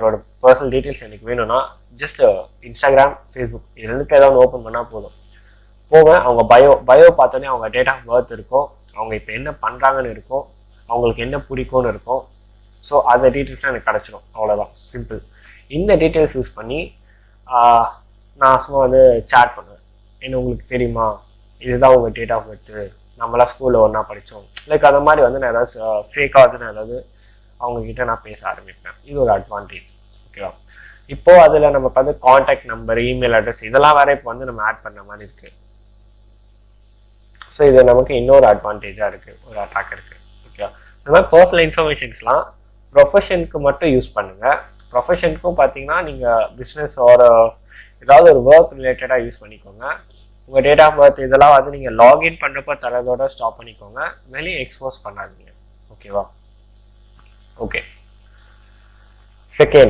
அவரோட personal details எனக்கு வேணும்னா ஜஸ்ட் இன்ஸ்டாகிராம், ஃபேஸ்புக் இது ரெண்டுத்துல ஏதாவது ஓப்பன் பண்ணால் போதும். போவேன், அவங்க பயோ பார்த்தோன்னே அவங்க டேட் ஆஃப் பர்த் இருக்கும், அவங்க இப்போ என்ன பண்ணுறாங்கன்னு இருக்கும், அவங்களுக்கு என்ன பிடிக்கும்னு இருக்கும். ஸோ அந்த டீட்டெயில்ஸ்லாம் எனக்கு கிடச்சிடும். அவ்வளோதான், சிம்பிள். இந்த டீட்டெயில்ஸ் யூஸ் பண்ணி நான் சும்மா வந்து சேட் பண்ணுவேன். என்ன உங்களுக்கு தெரியுமா, இதுதான் உங்கள் டேட் ஆஃப் பர்த்து, நம்மளாம் ஸ்கூலில் ஒன்றா படித்தோம், லைக் அந்த மாதிரி வந்து நான் ஏதாவது ஃபேக்காக வந்து நான் ஏதாவது அவங்கக்கிட்ட நான் பேச ஆரம்பிப்பேன். இது ஒரு அட்வான்டேஜ். ஓகேவா? இப்போது அதில் நமக்கு வந்து காண்டாக்ட் நம்பர், இமெயில் அட்ரஸ் இதெல்லாம் வேற இப்போ வந்து நம்ம ஆட் பண்ண மாதிரி இருக்குது. ஸோ இது நமக்கு இன்னொரு அட்வான்டேஜாக இருக்குது ஒரு அட்டாக்கருக்கு. ஓகேவா? இந்த மாதிரி பர்சனல் இன்ஃபர்மேஷன்ஸ்லாம் ப்ரொஃபஷனுக்கு மட்டும் யூஸ் பண்ணுங்கள். ப்ரொஃபஷனுக்கும் பார்த்தீங்கன்னா நீங்கள் பிஸ்னஸ் ஒரு ஏதாவது ஒரு ஒர்க் ரிலேட்டடாக யூஸ் பண்ணிக்கோங்க. உங்கள் டேட் ஆஃப் பர்த் இதெல்லாம் வந்து நீங்கள் லாகின் பண்ணுறப்போ தரதோட ஸ்டாப் பண்ணிக்கோங்க, வெளியே எக்ஸ்போஸ் பண்ணாதீங்க. ஓகேவா? ஓகே. செகண்ட்,